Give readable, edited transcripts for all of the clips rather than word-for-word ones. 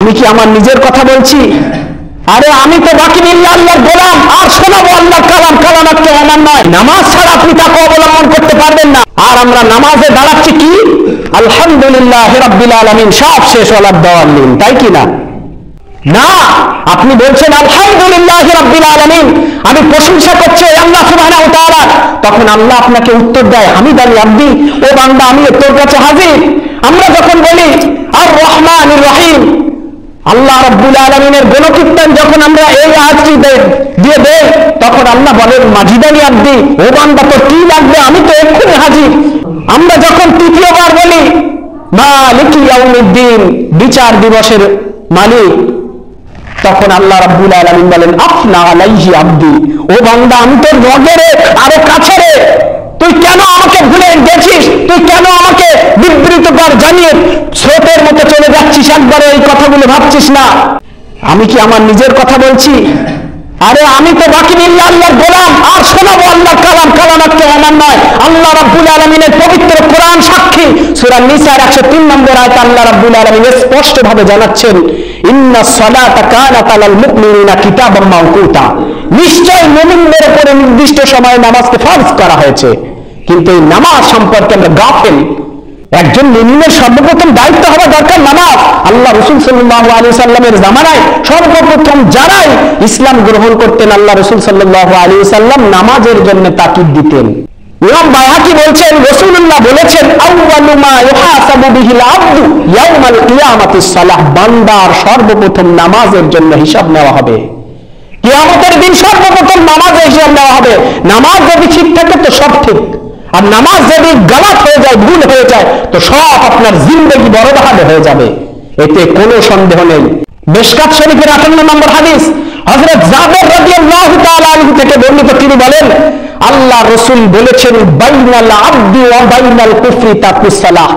আমি কি আমার নিজের কথা বলছি? আরে আমি তো বাকি বিল্লাহ আল্লাহর গোলাম, আর শোনাবো আল্লাহর কালাম। কালাম একটা আমার নয়। নামাজ ছাড়া আপনি তাকে অবলম্বন করতে পারবেন না। আর আমরা নামাজে দাঁড়াচ্ছি কি? আলহামদুলিল্লাহ রাব্বিল আলামিন, সব শেষ ওয়ালাদ দাওয়াল্লিন, তাই কি না? না, আপনি বলছেন আলহামদুলিল্লাহ রাব্বিল আলামিন, আমি প্রশংসা করছি আল্লাহ সুবহানাহু ওয়া তাআলা। তখন আল্লাহ আপনাকে উত্তর দেয়, হামিদানি আব্দি, ও বান্দা আমি তোর কাছে হাজির। আমরা যখন বলি আর রহমানির রহিম, আল্লাহ রাব্বুল আলামিনের গুণকীর্তন যখন আমরা এই আয়াতটি দিয়ে দেই, তখন আল্লাহ বলেন মাজিদানি আব্দি, ও বান্দা তোর কি লাগবে, আমি তো এক্ষুনি হাজির। আমরা যখন তৃতীয়বার বলি মালিকি ইয়াউমিদ্দিন, বিচার দিবসের মালিক, তখন আল্লাহ রাব্বুল আলামিন বলেন আফনা আলাইহি আব্দি, ও বান্দা আমি তোর রগের আরো কাছে রে, তুই কেন আমাকে ভুলে গেছিস? তুই কেন আমাকে বিবৃত কর জানিয়ে স্রোতের মতো চলে যাচ্ছিস? একবারে এই কথাগুলো ভাবছিস না? আমি কি আমার নিজের কথা বলছি? আরে আমি তো বাকি বিল্লাহ আল্লাহর গোলাম, আর শোনাবো আল্লাহর কালাম। কালাম একটা আমার নয়। আল্লাহ রাব্বুল আলামিনের পবিত্র কোরআন সাক্ষী। সূরা নিসার 103 নম্বর আয়াতে আল্লাহ রাব্বুল আলামিন স্পষ্ট ভাবে জানাচ্ছেন, ইন্নাস সালাতা কানাত আলাল মুমিনিনা কিতাবাম মাওকুতা, নিশ্চয় মুমিনদের উপরে নির্দিষ্ট সময়ে নামাজকে ফরজ করা হয়েছে। কিন্তু এই নামাজ সম্পর্কে আমরা গাফেল। একজন মুমিনের সর্বপ্রথম দায়িত্ব হওয়া দরকার নামাজ। আল্লাহ রাসূল সাল্লাল্লাহু আলাইহি সাল্লামের জামানায় সর্বপ্রথম যারাই ইসলাম গ্রহণ করতেন, আল্লাহ রাসূল সাল্লাল্লাহু আলাইহি সাল্লাম নামাজের জন্য তাকিদ দিতেন। ইমাম বাইহাকি বলছেন, রাসূলুল্লাহ বলেছেন, আউয়ালু মা ইউহাসাবু বিহিল আবদু ইয়াউমাল কিয়ামাতিস সালাহ, বান্দার সর্বপ্রথম নামাজের জন্য হিসাব নেওয়া হবে। কিয়ামতের দিন সর্বপ্রথম নামাজের হিসাব নেওয়া হবে। নামাজ যদি ঠিক থাকে তো সব ঠিক, আর নামাজ যদি গলত হয়ে যায়, ভুল হয়ে যায়, তো সব আপনার জিন্দেগি বরবাদ হয়ে যাবে, এতে কোনো সন্দেহ নেই। মিশকাত শরীফের 58 নম্বর হাদিস, হযরত জাবের রাদিয়াল্লাহু তাআলা আনহু থেকে বর্ণিত, তিনি বলেন আল্লাহ রাসূল বলেছেন, বাইনাল আবদি ওয়া বাইনাল কুফরি তাকুস সালাহ,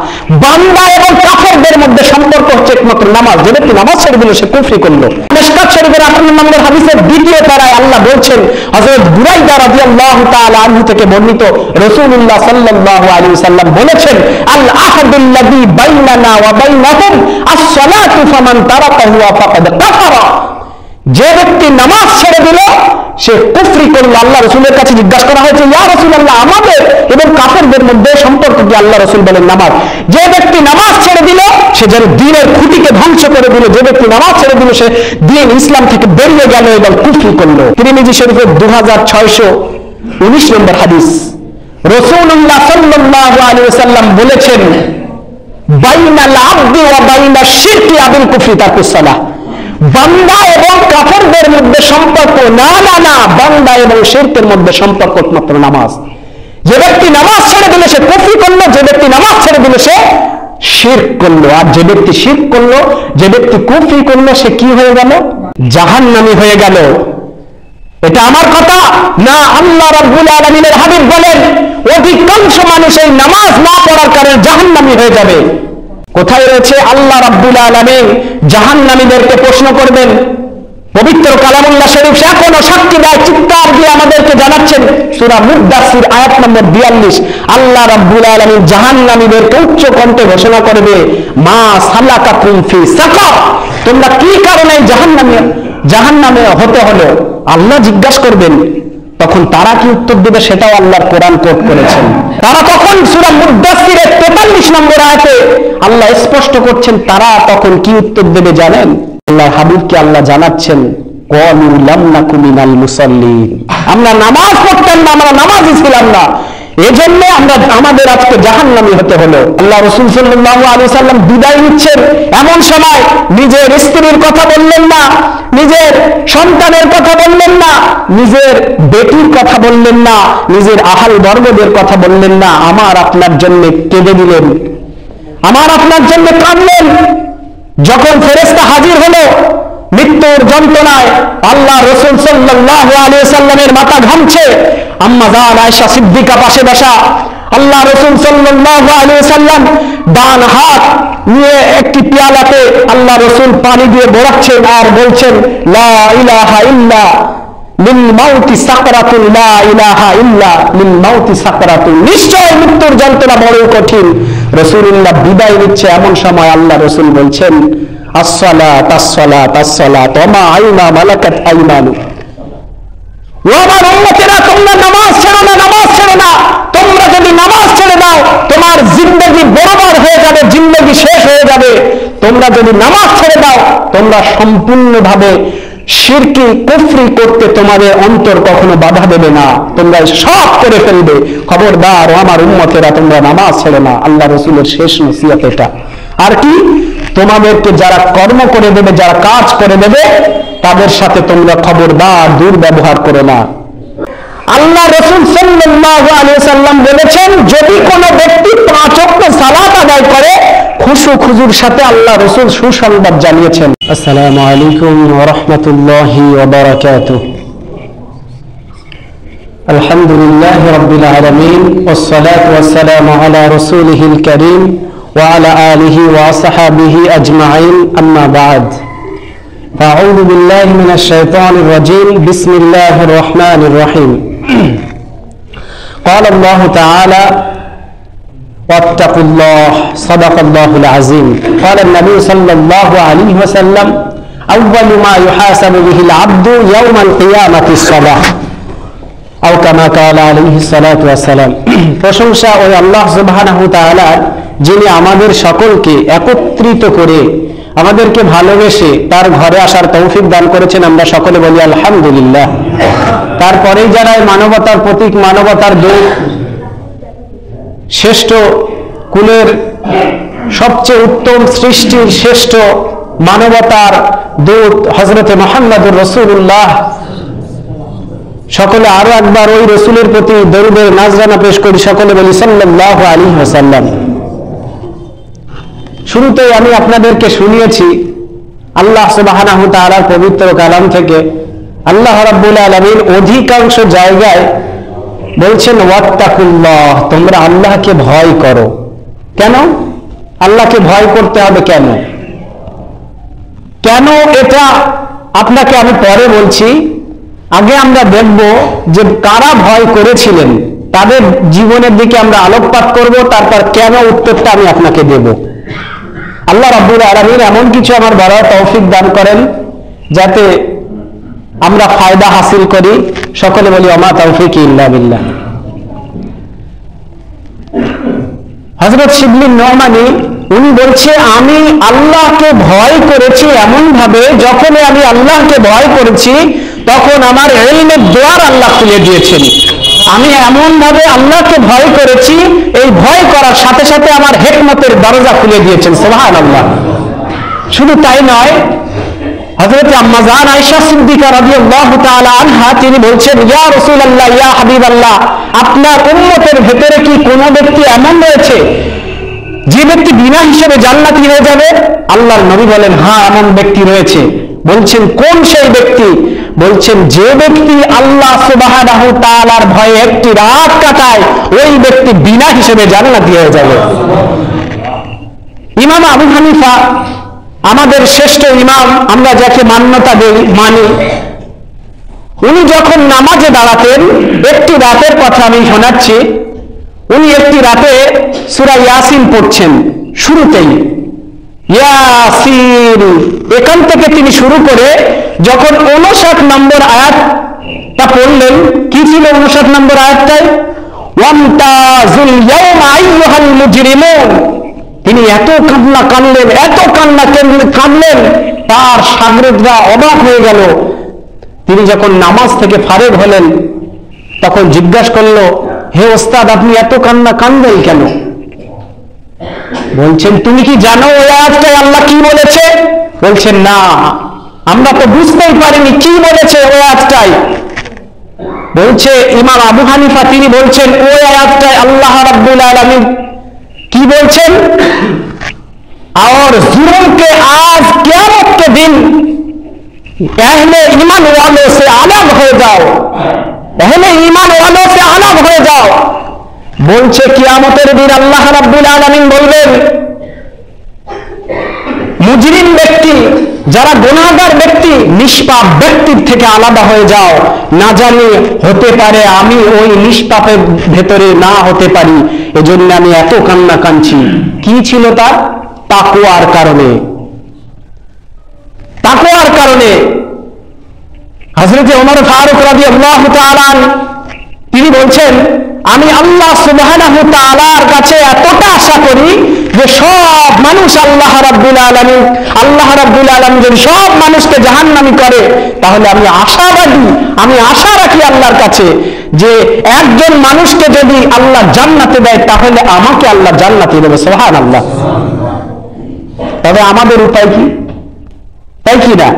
বান্দা এবং কাফেরদের মধ্যে সম্পর্ক হচ্ছে একমাত্র নামাজ। যে ব্যক্তি নামাজ ছেড়ে দিল সে কুফরি করলো। মিশকাত শরীফের 58 নম্বর হাদিসের দ্বিতীয় পারায় আল্লাহ বলছেন, হযরত বুরাইদা রাদিয়াল্লাহু তাআলা আনহু থেকে বর্ণিত, রাসূলুল্লাহ সাল্লাল্লাহু আলাইহি ওয়াসাল্লাম বলেছেন, আল আহাদুল্লাযী বাইনানা ওয়া বাইনাহুম আস-সালাতু ফামান তারাকাহু ফাকাদ কাফারা, যে ব্যক্তি নামাজ ছেড়ে দিল সে কুফরি করলো। আল্লাহ রাসূলের কাছে জিজ্ঞাসা করা হয়েছে, ইয়া রাসূলুল্লাহ, আমাদের এবং কাফেরদের মধ্যে সম্পর্ক কি? আল্লাহ রাসূল বলেন নামাজ। যে ব্যক্তি নামাজ ছেড়ে দিল সে যেন দ্বীনের খুঁটিকে ধ্বংস করে দিল। যে ব্যক্তি নামাজ ছেড়ে দিল সে দ্বীন ইসলাম থেকে বেরিয়ে গেল এবং কুফরি করলো। তিরমিজি শরীফের 2619 নম্বর হাদিস, রাসূলুল্লাহ সাল্লাল্লাহু আলাইহি ওয়াসাল্লাম বলেছেন, বাইনাল আবদি ওয়া বাইনাশ শিরকি আবিল কুফরি তাকুস সালাহ, বান্দা এবং কাফেরদের মধ্যে সম্পর্ক না, বান্দা এবং শিরকের মধ্যে সম্পর্ক একমাত্র নামাজ। যে ব্যক্তি নামাজ ছেড়ে দিলে সে কুফরি করলো, যে ব্যক্তি নামাজ ছেড়ে দিলে সে শিরক করলো। আর যে ব্যক্তি শিরক করলো, যে ব্যক্তি কুফরি করলো, সে কি হয়ে গেল? জাহান্নামী হয়ে গেল। এটা আমার কথা না, আল্লাহ রাব্বুল আলামিনের হাবিব বলেন, অধিকাংশ মানুষ এই নামাজ না পড়ার কারণে জাহান্নামী হয়ে যাবে। কোথায় রয়েছে? আল্লাহ রাব্বুল আলামিন জাহান্নামীদেরকে প্রশ্ন করবেন। পবিত্র কালামুল্লাহ শরীফ এখনো সাক্ষী দেয়, চিৎকার দিয়ে আমাদেরকে জানাচ্ছেন। সূরা মুদ্দাসির আয়াত নম্বর 42, আল্লাহ রাব্বুল আলামিন জাহান্নামীদেরকে উচ্চ কণ্ঠে ঘোষণা করবে, মা সালাকাকুম ফি সাকার, তোমরা কি কারণে জাহান্নামে হতে হলো? আল্লাহ জিজ্ঞাসা করবেন। তখন তারা কি উত্তর দেবে সেটাও আল্লাহর কোরআন কোট করেছেন। তারা তখন সূরা মুদ্দাসিরের 43 নম্বর আয়াতে আল্লাহ স্পষ্ট করছেন, তারা তখন কি উত্তর দেবে জানেন? আল্লাহ হাবিবকে আল্লাহ জানাচ্ছেন, ক্বালু লাম নাকু মিনাল মুসাল্লিন, আমরা নামাজ পড়তাম না, আমরা নামাজি ছিলাম না, এজন্য আমাদের আজকে জাহান্নামী হতে হলো। আল্লাহ রাসূল সাল্লাল্লাহু আলাইহি সাল্লাম বিদায় নিচ্ছেন, এমন সময় নিজের স্ত্রীর কথা বললেন না, নিজের সন্তানের কথা বললেন না, নিজের বেটির কথা বললেন না, নিজের আহাল বর্গদের কথা বললেন না, আমার আপনার জন্য কেঁদে দিলেন, আমার আপনার জন্য কাঁদলেন। যখন ফেরেশতা হাজির হলো মৃত্যুর যন্ত্রণায়, আল্লাহ রাসূল সাল্লাল্লাহু আলাইহি সাল্লামের মাথা ঘামছে, আম্মা জান আয়েশা সিদ্দিকা পাশে বসা। আল্লাহ রাসূল সাল্লাল্লাহু আলাইহি সাল্লাম ডান হাত নিয়ে একটি পেয়ালাতে আল্লাহ রাসূল পানি দিয়ে ভরাচ্ছেন আর বলছেন, লা ইলাহা ইল্লা লিল মাউতি সাকরাতুন, লা ইলাহা ইল্লা লিল মাউতি সাকরাতুন, নিশ্চয় মৃত্যুর যন্ত্রণা বড় কঠিন। রাসূলুল্লাহ বিদায় নিচ্ছে, এমন সময় আল্লাহ রাসূল বলছেন, আসসালাত আসসালাত আসসালাত ওয়া মা আইনা মালাকাত আইমানু। ও আমার উম্মতেরা, তোমরা নামাজ ছেড়ো না, নামাজ ছেড়ো না। তোমরা যদি নামাজ ছেড়ে দাও তোমার জিন্দেগি বরবাদ হয়ে যাবে, জিন্দেগি শেষ হয়ে যাবে। তোমরা যদি নামাজ ছেড়ে দাও তোমরা সম্পূর্ণভাবে শিরকি কুফরি করতে তোমাদের অন্তর কখনো বাধা দেবে না, তোমরা সব করে ফেলবে। খবরদার ও আমার উম্মতেরা, তোমরা নামাজ ছেড়ো না। আল্লাহ রাসূলের শেষ নসিহত এটা। আর কি, তোমাদেরকে যারা কর্ম করে দেবে, যারা কাজ করে দেবে, তাদের সাথে তোমরা খবরদার দুর্ব্যবহার করো না। আল্লাহ রাসূল সাল্লাল্লাহু আলাইহি ওয়াসাল্লাম বলেছেন, যদি কোনো ব্যক্তি 5 ওয়াক্ত সালাত আদায় করে খুশু খুজুর সাথে, আল্লাহ রাসূল সুসংবাদ জানিয়েছেন। আসসালামু আলাইকুম ওয়া রাহমাতুল্লাহি ওয়া বারাকাতুহু। আলহামদুলিল্লাহি রাব্বিল আলামিন ওয়াস সালাতু ওয়াস সালামু আলা রাসূলিহিল কারীম ওয়া আলা আলিহি ওয়া আসহাবিহি আজমাইন, আম্মা বা'দ। أعوذ بالله من الشيطان الرجيم. بسم الله الرحمن الرحيم. قال الله تعالى: واتقوا الله. صدق الله العظيم. قال النبي صلى الله عليه وسلم: أول ما يحاسب به العبد يوم القيامة الصلاة. أو كما قال عليه الصلاة والسلام. প্রশংসা ওই আল্লাহ সুবহানাহু ওয়া তাআলা, যিনি আমাদের সকলকে একত্রিত করে আমাদেরকে ভালোবেসে তার ঘরে আসার তৌফিক দান করেছেন। আমরা সকলে বলি আলহামদুলিল্লাহ। তারপরেই যারা মানবতার প্রতীক, মানবতার দূত, শ্রেষ্ঠ কুলের সবচেয়ে উত্তম সৃষ্টির শ্রেষ্ঠ মানবতার দূত হযরতে মুহাম্মদুর রাসূলুল্লাহ, সকলে আরো একবার ওই রাসূলের প্রতি দরুদের নাজরানা পেশ করি। সকলে বলি সাল্লাল্লাহু আলাইহি ওয়াসাল্লাম। শুরুতেই আমি আপনাদেরকে শুনিয়েছি আল্লাহ সুবহানাহু ওয়া তাআলার পবিত্র কালাম থেকে। আল্লাহ রাব্বুল আলামিন অধিকাংশ জায়গায় বলছেন ওয়াত্তাকুল্লাহ, তোমরা আল্লাহকে ভয় করো। কেন আল্লাহকে ভয় করতে হবে? কেন কেন এটা আপনাকে আমি পরে বলছি। আগে আমরা দেখব যে কারা ভয় করেছিলেন, তাদের জীবনের দিকে আমরা আলোকপাত করব, তারপর কেন উত্তরটা আমি আপনাকে দেব। আল্লাহ রাব্বুল আলামিন এমন কিছু আমার বলার তৌফিক দান করেন যাতে আমরা ফায়দা হাসিল করি। সকলে বলি ওমা তৌফিক ইল্লা বিল্লাহ। হযরত শিবলি নোমানী উনি বলছে, আমি আল্লাহকে ভয় করেছি এমন ভাবে, যখন আমি আল্লাহকে ভয় করেছি তখন আমার ইলমের দুয়ার আল্লাহ খুলে দিয়েছেন। আমি এমন ভাবে আল্লাহকে ভয় করেছি, এই ভয় করার সাথে সাথে আমার হিকমতের দরজা খুলে দিয়েছেন। সুবহানাল্লাহ। শুধু তাই নয়, হযরত আম্মা জান আয়েশা সিদ্দিকা রাদিয়াল্লাহু তাআলা আনহা তিনি বলছেন, ইয়া রাসূলুল্লাহ, ইয়া হাবিবাল্লাহ, আপনার উম্মতের ভেতরে কি কোনো ব্যক্তি এমন রয়েছে যে ব্যক্তি বিনা হিসেবে জান্নাতি হয়ে যাবে? আল্লাহর নবী বলেন, হ্যাঁ এমন ব্যক্তি রয়েছে। বলছেন কোন সেই ব্যক্তি? বলছেন যে ব্যক্তি আল্লাহ সুবহানাহু ওয়া তাআলার ভয়ে একটি রাত কাটায়, ওই ব্যক্তি বিনা হিসেবে জান্নাতি হয়ে যাবে। ইমাম আবু হানিফা, আমাদের শ্রেষ্ঠ ইমাম, আমরা যাকে মান্যতা দেই, মানি, উনি যখন নামাজে দাঁড়াতেন, একটি রাতের কথা আমি শোনাচ্ছি, উনি একটি রাতে সূরা ইয়াসিন পড়ছেন। শুরুতেই ইয়াসিন, এখান থেকে তিনি শুরু করে যখন 59 নম্বর আয়াতটা পড়লেন, কি ছিল 59 নম্বর আয়াতটায়? ওয়ামতাজুল ইয়াওমা আইয়ুহাল মুজরিমুন। তিনি এত কান্না কানলেন, এত কান্না কানলেন, তার শাগিরদরা অবাক হয়ে গেল। তিনি যখন নামাজ থেকে ফারেগ হলেন তখন জিজ্ঞাসা করলো, হে ওস্তাদ, আপনি এত কান্না কানবেন কেন? বলছেন, তুমি কি জানো ওই আয়াতটায় আল্লাহ কি বলেছে? বলছেন, না, আমরা তো বুঝতেই পারিনি কি বলেছে ওই আয়াতটায়। বলছে ইমাম আবু হানিফা, তিনি বলছেন ওই আয়াতটায় আল্লাহ রাব্বুল আলামিন কি বলছেন? और जुर्म के आज क़यामत के दिन अहले ईमान वालों से अलग हो जाओ, अहले ईमान वालों से अलग हो जाओ। বলছে কিয়ামতের দিন আল্লাহ রাব্বুল আলামিন বলবেন, মুজরিম ব্যক্তি, যারা গুনাহগার ব্যক্তি, নিষ্পাপ ব্যক্তির থেকে আলাদা হয়ে যাও। না জানি হতে পারে আমি ওই নিষ্পাপের ভেতরে না হতে পারি, এজন্য আমি এত কান্না কাঁদছি। কি ছিল তার? তাকওয়ার কারণে। কারণে হযরত ওমর ফারুক রাদিয়াল্লাহু তাআলা তিনি বলছেন, আমি আল্লাহ সুবহানাহু ওয়া তাআলার কাছে এতটা আশা করি যে সব মানুষ আল্লাহ রাব্বুল আলামিন যদি সব মানুষকে জাহান্নামী করে, তাহলে আমি আশাবাদী, আমি আশা রাখি আল্লাহর কাছে যে একজন মানুষকে যদি আল্লাহ জান্নাতে দেয়, তাহলে আমাকে আল্লাহ জান্নাতে দেবে। সুবহানাল্লাহ। তবে আমাদের উপায় কি? তাই কি না?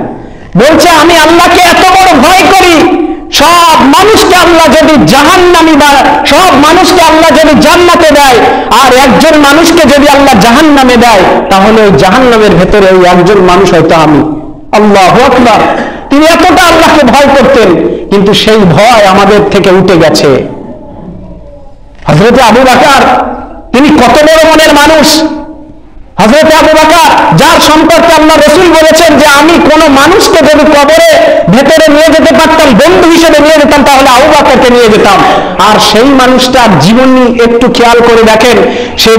বলছে আমি আল্লাহকে এত বড় ভয় করি, সব মানুষকে আল্লাহ যদি জাহান্নামী বা সব মানুষকে আল্লাহ যদি জান্নাতে দেয়, আর একজন মানুষকে যদি আল্লাহ জাহান্নামে দেয়, তাহলে ওই জাহান্নামের ভেতরে ওই একজন মানুষ হয়তো আমি। আল্লাহু আকবার। তিনি এতটা আল্লাহকে ভয় করতেন, কিন্তু সেই ভয় আমাদের থেকে উঠে গেছে। হযরত আবু বকর তিনি কত বড় মনের মানুষ। হযরত আবু বকর, যার সম্পর্কে আল্লাহ রাসূল বলেছেন যে আমি কোন মানুষকে যদি কবরে ভেতরে নিয়ে যেতে পারতাম, বন্ধু হিসেবে নিয়ে যেতাম, তাহলে আবু বকরকে নিয়ে যেতাম। আর সেই মানুষটার জীবনী একটু খেয়াল করে দেখেন, সে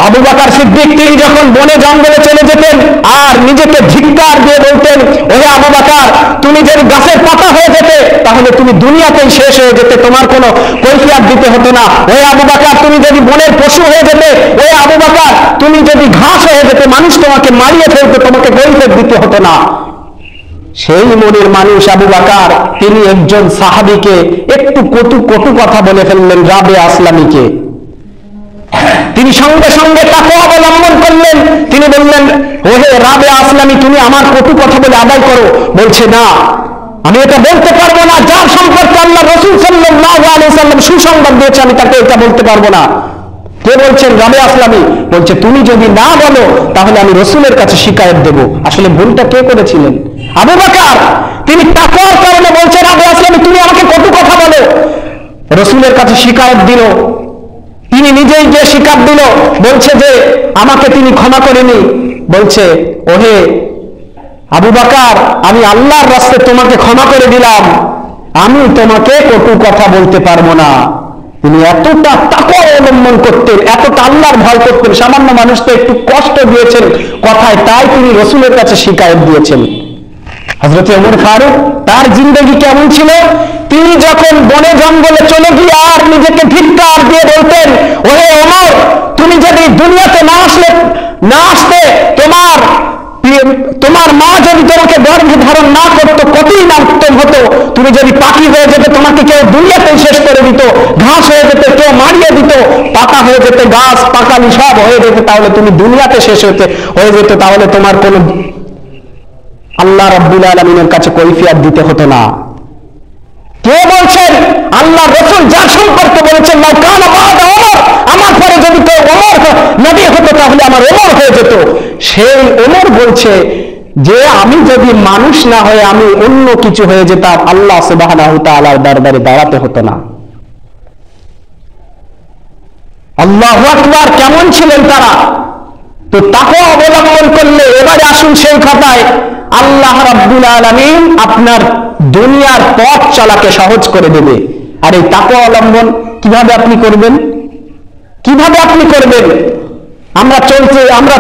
আবু বকর সিদ্দিক তিনি যখন বনে জঙ্গলে চলে যেতেন আর নিজেকে ধিক্কার দিয়ে বলতেন, ওহে আবু বকর, তুমি যদি গাছের পাতা হয়ে যেতে, তাহলে তুমি দুনিয়াতেই শেষ হয়ে যেতে, তোমার কোনো কৈফিয়ত দিতে হতো না। ওহে আবু বকর, তুমি যদি বনের পশু হয়ে যেতে, ওহে আবু বকর, তুমি যদি ঘাস হয়ে যেতে, মানুষ তোমাকে মারিয়ে ফেলতো, তোমাকে কৈফিয়ত দিতে হতো না। সেই মনের মানুষ আবু বকর তিনি একজন সাহাবীকে একটু কটু কথা বলে ফেললেন, রাবে আসলামীকে। তিনি সঙ্গে সঙ্গে তাকওয়া অবলম্বন করলেন। তিনি বললেন, ওহে রাবে আসলামী, তুমি আমার কটু কথা বলে আদায় করো। বলছে, না, আমি এটা বলতে পারবো না। যার সম্পর্কে আল্লাহ রাসূল সাল্লাল্লাহু আলাইহি ওয়াসাল্লাম সুসংবাদ দিয়েছে, আমি তাকে এটা বলতে পারবো না। কে বলছেন? রাবে আসলামী। বলছে, তুমি যদি না বলো, তাহলে আমি রাসূলের কাছে শিকায়ত দেব। আসলে ভুলটা কে করেছিলেন? আবু বকর। তিনি তাকওয়ার কারণে বলছেন, রাবে আসলামী, তুমি আমাকে কটু কথা বলো। রাসূলের কাছে শিকায়ত দিল। তিনি নিজেই গিয়ে স্বীকার দিল, বলছে যে আমাকে তিনি ক্ষমা করেনি। বলছে, ওহে আবু বকর, আমি আল্লাহর রাস্তায় তোমাকে ক্ষমা করে দিলাম, আমি তোমাকে কটু কথা বলতে পারবো না। তিনি এতটা তাকওয়া অবলম্বন করতেন, এতটা আল্লাহর ভয় করতেন, সামান্য মানুষকে একটু কষ্ট দিয়েছেন কথায়, তাই তিনি রাসূলের কাছে শিকায়ত দিয়েছেন। হযরত ওমর ফারুক, তার জিন্দেগি কেমন ছিল? তিনি যখন বনে জঙ্গলে চলে গিয়ে আর নিজেকে ধিক্কার দিয়ে বলতেন, ওহে ওমর, তুমি যদি দুনিয়াতে না আসতে, তোমার মা যদি তোমাকে গর্ভে ধারণ না করতো, কতই না উত্তম হতো। তুমি যদি পাখি হয়ে যেতে, তোমাকে কেউ দুনিয়াতেই শেষ করে দিত, ঘাস হয়ে যেতে, কেউ মারিয়ে দিত, পাতা হয়ে যেতে, গাছ পাকালি সব হয়ে যেতে, তাহলে তুমি দুনিয়াতে শেষ হয়ে যেত, তাহলে তোমার কোন আল্লাহ রাব্বুল আলামিনের কাছে কৈফিয়ত দিতে হতো না। কে বলছেন? আল্লাহ রাসূল যার সম্পর্কে বলেছেন, লাউ কানা বা'দা ওমর, আমার পরে যদি কেউ ওমর নবী হতো, তাহলে আমার ওমর হয়ে যেত। সেই ওমর বলছে যে আমি যদি মানুষ না হয়ে আমি অন্য কিছু হয়ে যেতাম, আল্লাহ সুবহানাহু ওয়া তাআলার দরবারে দাঁড়াতে হতো না। আল্লাহু আকবার। কেমন ছিলেন তারা? তো তাকওয়া অবলম্বন করলে এবারে আসুন সেই কথায়, আল্লাহ রাব্বুল আলামিন আপনার দুনিয়ার পথ চলাকে সহজ করে দেবে। আর এই তাকওয়া অবলম্বন কিভাবে আপনি করবেন? কিভাবে আপনি করবেন? আমরা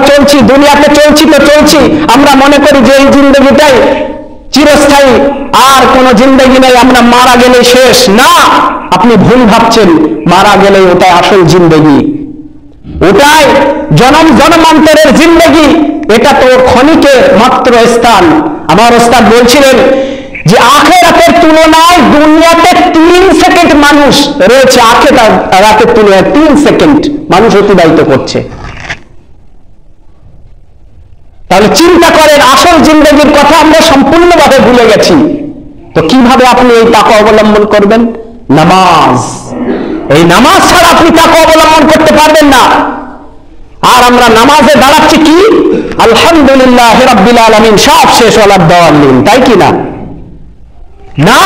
চলছি দুনিয়াতে, চলছি, আমরা মনে করি যে এই জিন্দেগিটাই চিরস্থায়ী, আর কোন জিন্দেগি নেই, আমরা মারা গেলে শেষ। না, আপনি ভুল ভাবছেন। মারা গেলে ওটাই আসল জিন্দেগি, ওটাই জনমান্তরের জিন্দেগি। এটা তো ক্ষণিকের মাত্র স্থান। আমার ওস্তাদ বলছিলেন যে আখিরাতের তুলনায় দুনিয়াতে 3 সেকেন্ড মানুষ রয়েছে, আখিরাতের তুলনায় 3 সেকেন্ড মানুষ অতিবাহিত করছে। তাহলে চিন্তা করেন, আসল জিন্দেগির কথা আমরা সম্পূর্ণভাবে ভুলে গেছি। তো কিভাবে আপনি এই তাকওয়া অবলম্বন করবেন? নামাজ। এই নামাজ ছাড়া আপনি তাকওয়া অবলম্বন করতে পারবেন না। আর আমরা নামাজে দাঁড়াচ্ছি কি? আলহামদুলিল্লাহ রাব্বিল আলামিন, সব শেষ ওয়ালাদ দাওয়ালিন, তাই কি না? না,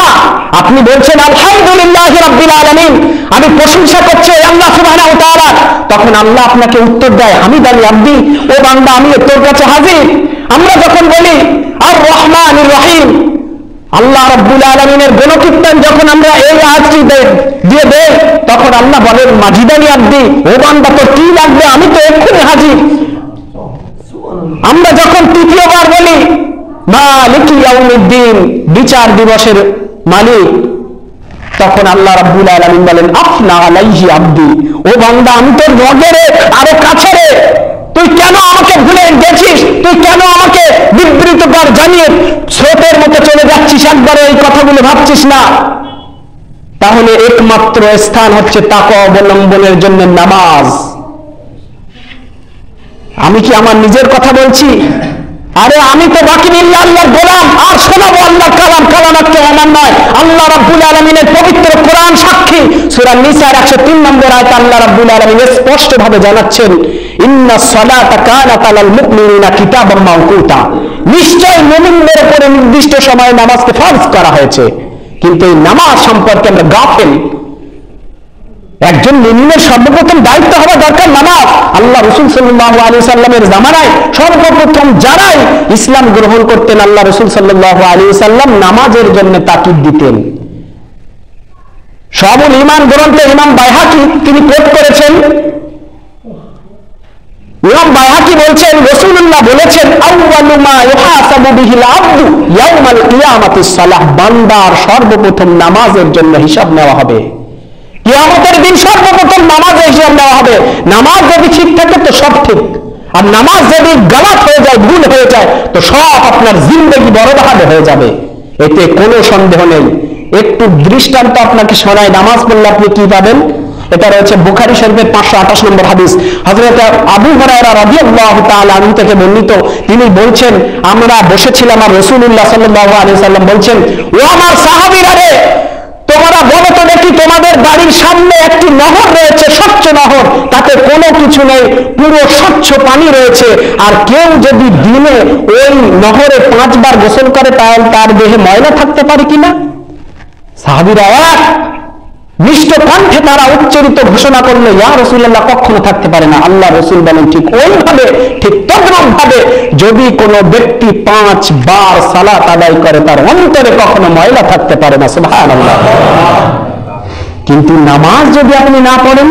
আপনি বলছেন আলহামদুলিল্লাহ রাব্বিল আলামিন, আমি প্রশংসা করছি আল্লাহ সুবহানাহু ওয়া তাআলা। তখন আল্লাহ আপনাকে উত্তর দেয়, হামিদানি আব্দি, ও বান্দা আমি তোর কাছে হাজির। আমরা যখন বলি আর রহমানির রহিম, আল্লাহ রাব্বুল আলামিনের গুণকীর্তন যখন আমরা এই আয়াতটি দিয়ে দেই, তখন আল্লাহ বলেন মাজিদানি আব্দি, ও বান্দা তোর কি লাগবে, আমি তো এক্ষুনি হাজির। আমরা যখন তৃতীয়বার বলি মালিক মালিকি ইয়াউমিদ্দিন, বিচার দিবসের মালিক। তখন আল্লাহ রাব্বুল আলামিন বলেন আফনা আলাইহি আব্দি, ও বান্দা আমি তোর নজরে আরো কাছে রে, তুই কেন আমাকে ভুলে গেছিস, তুই কেন আমাকে বিবৃত কর জানিয়ে স্রোতের মতো চলে যাচ্ছিস, একবারে এই কথাগুলো ভাবছিস না? তাহলে একমাত্র স্থান হচ্ছে তাকওয়া অবলম্বনের জন্য নামাজ। আমি কি আমার নিজের কথা বলছি? আরে আমি তো বাকি বিল্লাহ আল্লাহর গোলাম, আর শোনাবো আল্লাহর কালাম, কালাম একটা আমার নয়, আল্লাহ রাব্বুল আলামিনের পবিত্র কোরআন সাক্ষী। সূরা নিসার 103 নম্বর আয়াতে আল্লাহ রাব্বুল আলামিন স্পষ্ট ভাবে জানাচ্ছেন ইন্নাস সালাতা কানাত আলাল মুমিনিনা কিতাবাম মাওকুতা, নিশ্চয় মুমিনদের উপরে নির্দিষ্ট সময়ে নামাজকে ফরজ করা হয়েছে। কিন্তু এই নামাজ সম্পর্কে আমরা গাফেল। একজন মুমিনের সর্বপ্রথম দায়িত্ব হওয়া দরকার নামাজ। আল্লাহ রাসূল সাল্লাল্লাহু আলাইহি সাল্লামের জামানায় সর্বপ্রথম যারাই ইসলাম গ্রহণ করতেন আল্লাহ রাসূল সাল্লাল্লাহু আলাইহি সাল্লাম নামাজের জন্য তাকিদ দিতেন। শাবুল ঈমান গ্রন্থে ইমাম বাইহাকি তিনি কোট করেছেন, ইমাম বাইহাকি বলছেন রাসূলুল্লাহ বলেছেন আউয়ালু মা ইউহাসাবু বিহিল আবদু ইয়াউমাল কিয়ামাতিস সালাহ, বান্দার সর্বপ্রথম নামাজের জন্য হিসাব নেওয়া হবে। কিয়ামতের দিন সর্বপ্রথম নামাজের হিসাব নেওয়া হবে। নামাজ যদি ঠিক থাকে তো সব ঠিক, আর নামাজ যদি গলত হয়ে যায়, ভুল হয়ে যায়, তো সব আপনার জিন্দেগি বরবাদ হয়ে যাবে, এতে কোনো সন্দেহ নেই। একটু দৃষ্টান্ত আপনাকে শোনায়, নামাজ পড়লে আপনি কি পাবেন। এটা রয়েছে বুখারী শরীফের 528 নম্বর হাদিস। হযরত আবু হুরায়রা রাদিয়াল্লাহু তাআলা আনহু থেকে বর্ণিত, তিনি বলছেন আমরা বসেছিলাম আর রাসূলুল্লাহ সাল্লাল্লাহু আলাইহি সাল্লাম বলছেন, ও আমার সাহাবীরা রে, তোমরা বলো তো দেখি তোমাদের বাড়ির সামনে একটি নহর রয়েছে, স্বচ্ছ নহর, তাতে কোনো কিছু নেই, পুরো স্বচ্ছ পানি রয়েছে, আর কেউ যদি দিনে ওই নহরে 5 বার গোসল করে তাহলে তার দেহে ময়লা থাকতে পারে কিনা? সাহাবীরা এক নিষ্ঠ কণ্ঠে তারা উচ্চারিত ঘোষণা করলো ইয়া রাসূলুল্লাহ, কখনো থাকতে পারে না। আল্লাহ রাসূল বলেন ঠিক ওইভাবে, ঠিক তদ্রূপ ভাবে যদি কোনো ব্যক্তি 5 বার সালাত আদায় করে তার অন্তরে কখনো ময়লা থাকতে পারে না। সুবহানাল্লাহ। কিন্তু নামাজ যদি আপনি না পড়েন,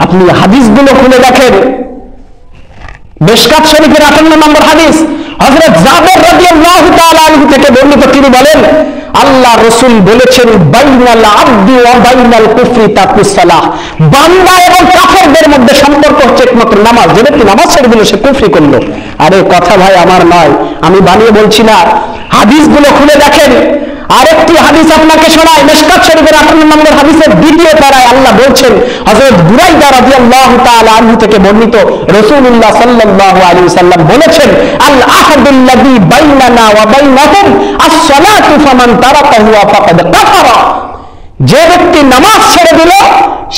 আপনি হাদিসগুলো খুলে দেখেন, মিশকাত শরীফের 58 নম্বর হাদিস, হযরত জাবের রাদিয়াল্লাহু তাআলা আনহু থেকে বর্ণিত, তিনি বলেন আল্লাহ রাসূল বলেছেন বাইনাল আবদি ওয়া বাইনাল কুফরি তাকুস সালাহ, বান্দা এবং কাফেরদের মধ্যে সম্পর্ক হচ্ছে একমাত্র নামাজ। যে ব্যক্তি নামাজ ছেড়ে দিল সে কুফরি করলো। আরে কথা ভাই আমার নয়, আমি বানিয়ে বলছি না, হাদিসগুলো খুলে দেখেন। আরেকটি হাদিস আপনাকে শোনায়, মিশকাত শরীফের 58 নম্বর হাদিসের দ্বিতীয় পারায় আল্লাহ বলছেন, হযরত বুরাইদা রাদিয়াল্লাহু তাআলা আনহু থেকে বর্ণিত, রাসূলুল্লাহ সাল্লাল্লাহু আলাইহি ওয়াসাল্লাম বলেছেন আল আহাদুল্লাযী বাইনানা ওয়া বাইনাহুম আস-সালাতু ফামান তারাকাহু ফাকাদ কাফারা, যে ব্যক্তি নামাজ ছেড়ে দিল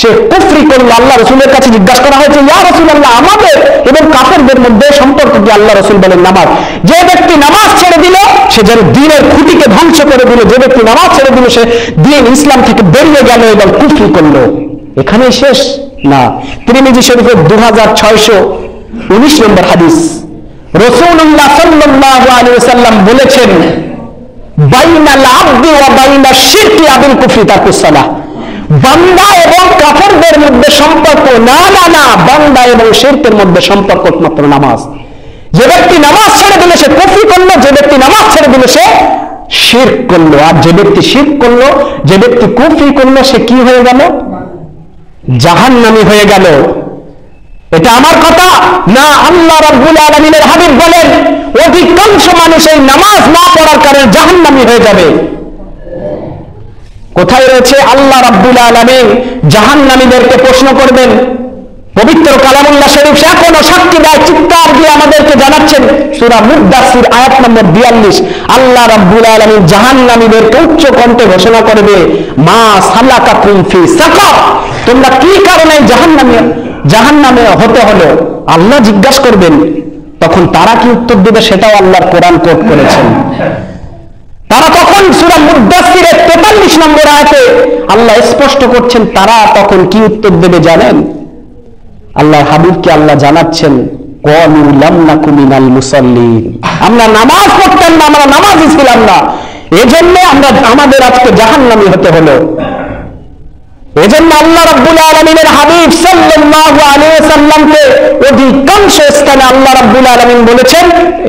সে কুফরি করল। আল্লাহ রাসূলের কাছে জিজ্ঞাসা করা হয়েছে ইয়া রাসূলুল্লাহ, আমাদের এবং কাফেরদের মধ্যে সম্পর্ক কি? আল্লাহ রাসূল বলেন নামাজ। যে ব্যক্তি নামাজ ছেড়ে দিল সে যেন দ্বীনের খুঁটিকে ধ্বংস করে দিল। যে ব্যক্তি নামাজ ছেড়ে দিল সে দ্বীন ইসলাম থেকে বেরিয়ে গেল এবং কুফরি করল। এখানেই শেষ না। তিরমিজি শরীফের 2619 নম্বর হাদিস, রাসূলুল্লাহ সাল্লাল্লাহু আলাইহি ওয়াসাল্লাম বলেছেন বাইনাল আবদি ওয়া বাইনাশ শিরকি আবিল কুফরি তাকুস সালাহ, বান্দা এবং কাফেরদের মধ্যে সম্পর্ক না না না, বান্দা এবং শিরকের মধ্যে সম্পর্ক একমাত্র নামাজ। যে ব্যক্তি নামাজ ছেড়ে দিল সে কুফরি করলো, যে ব্যক্তি নামাজ ছেড়ে দিল সে শিরক করলো, আর যে ব্যক্তি শিরক করলো, যে ব্যক্তি কুফরি করলো সে কি হয়ে গেল? জাহান্নামী হয়ে গেল। এটা আমার কথা না, আল্লাহ রাব্বুল আলামিনের হাবিব বলেন অধিকাংশ মানুষ এই নামাজ না পড়ার কারণে জাহান্নামী হয়ে যাবে। কোথায় রয়েছে? আল্লাহ রাব্বুল আলামিন জাহান্নামীদেরকে প্রশ্ন করবেন। পবিত্র কালামুল্লাহ শরীফ এখনো সাক্ষী দেয়, চিৎকার দিয়ে আমাদেরকে জানাচ্ছেন, সূরা মুদ্দাসির আয়াত নম্বর 42, আল্লাহ রাব্বুল আলামিন জাহান্নামীদেরকে উচ্চ কণ্ঠে ঘোষণা করবে মা সালাকাকুম ফি সাকার, তোমরা কি কারণে জাহান্নামে হতে হলো? আল্লাহ জিজ্ঞাসা করবেন, তখন তারা কি উত্তর দেবে সেটাও আল্লাহর কোরআন কোট করেছেন। তারা তখন সূরা মুদ্দাসিরের 43 নম্বর আয়াতে আল্লাহ স্পষ্ট করছেন তারা তখন কি উত্তর দেবে জানেন? আল্লাহ হাবিবকে আল্লাহ জানাচ্ছেন ক্বালু লাম নাকু মিনাল মুসাল্লিন, আমরা নামাজ পড়তাম না, আমরা নামাজী ছিলাম না, এজন্য আমাদের আজকে জাহান্নামী হতে হলো। এজন্য আল্লাহ রাব্বুল আলামিনের হাবিব সাল্লাল্লাহু আলাইহি ওয়াসাল্লামকে অধিকাংশ স্থানে আল্লাহ রাব্বুল আলামিন বলেছেন,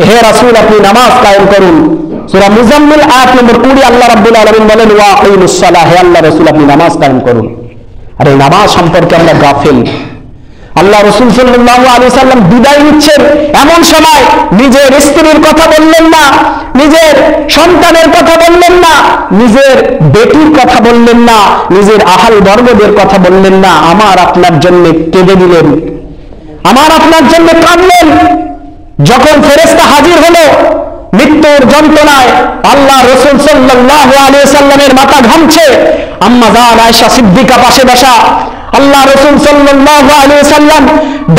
হে রাসূল আপনি নামাজ কায়েম করুন। সূরা মুজাম্মিল আয়াত নম্বর 20 আল্লাহ রাব্বুল আলামিন বলেন ওয়া আকিমুস সালাহ, হে আল্লাহ রাসূল আপনি নামাজ কায়েম করুন। আর এই নামাজ সম্পর্কে আমরা গাফিল। আল্লাহ রাসূল সাল্লাল্লাহু আলাইহি ওয়াসাল্লাম বিদায় নিচ্ছেন, এমন সময় নিজের স্ত্রীর কথা বললেন না, নিজের সন্তানের কথা বললেন না, নিজের বেটির কথা বললেন না, নিজের আহাল বর্গদের কথা বললেন না, আমার আপনার জন্য কেঁদে দিলেন, আমার আপনার জন্য কাঁদলেন। যখন ফেরেশতা হাজির হলো মৃত্যুর যন্ত্রণায়, আল্লাহ রাসূল সাল্লাল্লাহু আলাইহি ওয়াসাল্লামের মাথা ঘামছে, আম্মা জান আয়েশা সিদ্দিকা পাশে বসা। আল্লাহ রাসূল সাল্লাল্লাহু আলাইহি ওয়াসাল্লাম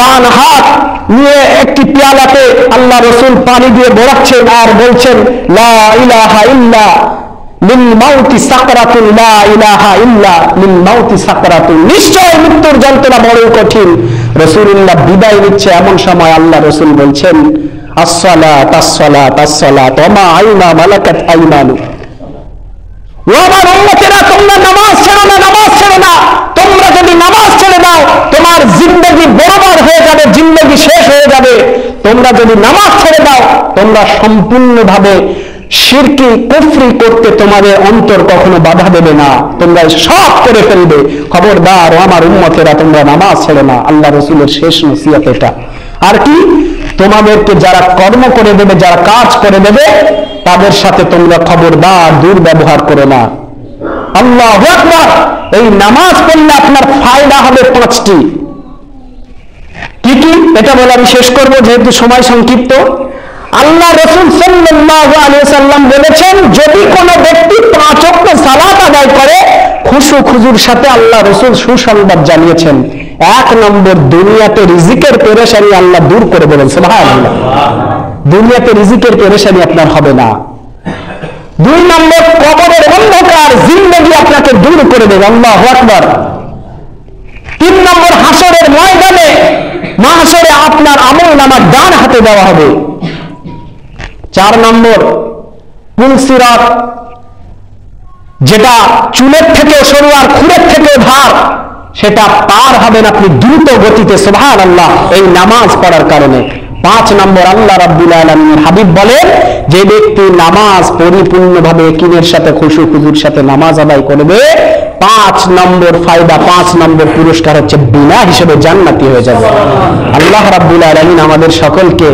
ডান হাত নিয়ে একটি পেয়ালাতে আল্লাহ রাসূল পানি দিয়ে ভরাচ্ছেন আর বলছেন লা ইলাহা ইল্লা লিল মাউতি সাকরাতুন, লা ইলাহা ইল্লা লিল মাউতি সাকরাতুন, নিশ্চয় মৃত্যুর যন্ত্রণা বড় কঠিন। রাসূলুল্লাহ বিদায় নিচ্ছে, এমন সময় আল্লাহ রাসূল বলছেন আসসালাত আসসালাত আসসালাত ওয়া মা আইনা মালাকাত আইমানু। ও আমার উম্মতেরা, তোমরা নামাজ ছেড়ো না, নামাজ ছেড়ো না। তোমরা যদি নামাজ ছেড়ে দাও তোমার জিন্দেগি বরবাদ হয়ে যাবে, জিন্দেগি শেষ হয়ে যাবে। তোমরা যদি নামাজ ছেড়ে দাও তোমরা সম্পূর্ণভাবে শিরকি কুফরি করতে তোমাদের অন্তর কখনো বাধা দেবে না, তোমরা সব করে ফেলবে। খবরদার ও আমার উম্মতেরা, তোমরা নামাজ ছেড়ো না। আল্লাহ রাসূলের শেষ নসিহত এটা। আর কি, তোমাদেরকে যারা কর্ম করে দেবে, যারা কাজ করে দেবে, তাদের সাথে তোমরা খবরদার দুর্ব্যবহার করো না। আল্লাহু আকবার। এই নামাজ পড়লে আপনার ফায়দা হবে 5টি। কি কি এটা বলে আমি শেষ করব, যেহেতু সময় সংক্ষিপ্ত। আল্লাহ রাসূল সাল্লাল্লাহু আলাইহি ওয়াসাল্লাম বলেছেন, যদি কোনো ব্যক্তি 5 ওয়াক্ত সালাত আদায় করে খুশু খুজুর সাথে, আল্লাহ রাসূল সুসংবাদ জানিয়েছেন, 1 নম্বর দুনিয়াতে রিজিকের পেরেশানি আল্লাহ দূর করে দেবেন। সুবহানাল্লাহ। দুনিয়াতে রিজিকের পেরেশানি আপনার হবে না। 2 নম্বর কবরের অন্ধকার জিন্দেগি আপনাকে দূর করে দেবে। আল্লাহু আকবার। 3 নম্বর হাসরের ময়দানে মাহশরে আপনার আমলনামা ডান হাতে দেওয়া হবে। 4 নম্বর পুলসিরাত, যেটা চুলের থেকে সরু আর খুরের থেকে ভার, সেটা পার হবেন আপনি দ্রুত গতিতে। সুবহানাল্লাহ, এই নামাজ পড়ার কারণে। 5 নম্বর আল্লাহ রাব্বুল আলামিনের হাবিব বলেন, যে ব্যক্তি নামাজ পরিপূর্ণভাবে ইয়াকিনের সাথে খুশু খুজুর সাথে নামাজ আদায় করবে, 5 নম্বর ফায়দা, 5 নম্বর পুরস্কার হচ্ছে বিনা হিসেবে জান্নাতি হয়ে যাবে। আল্লাহ রাব্বুল আলামিন আমাদের সকলকে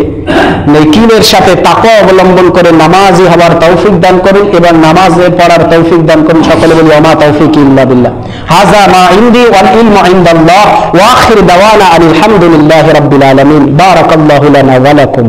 ইয়াকিনের সাথে তাকওয়া অবলম্বন করে নামাজি হওয়ার তৌফিক দান করুন এবং নামাজে পড়ার তৌফিক দান করুন। সকলে বলি ওয়া মা তৌফিক ইল্লা বিল্লাহ। হাযা মা ইনদি ওয়াল ইলমু ইনদাল্লাহ ওয়া আখির দাওয়ানা আলহামদুলিল্লাহি রাব্বিল আলামিন। বারাকাল্লাহু লানা ওয়া লাকুম।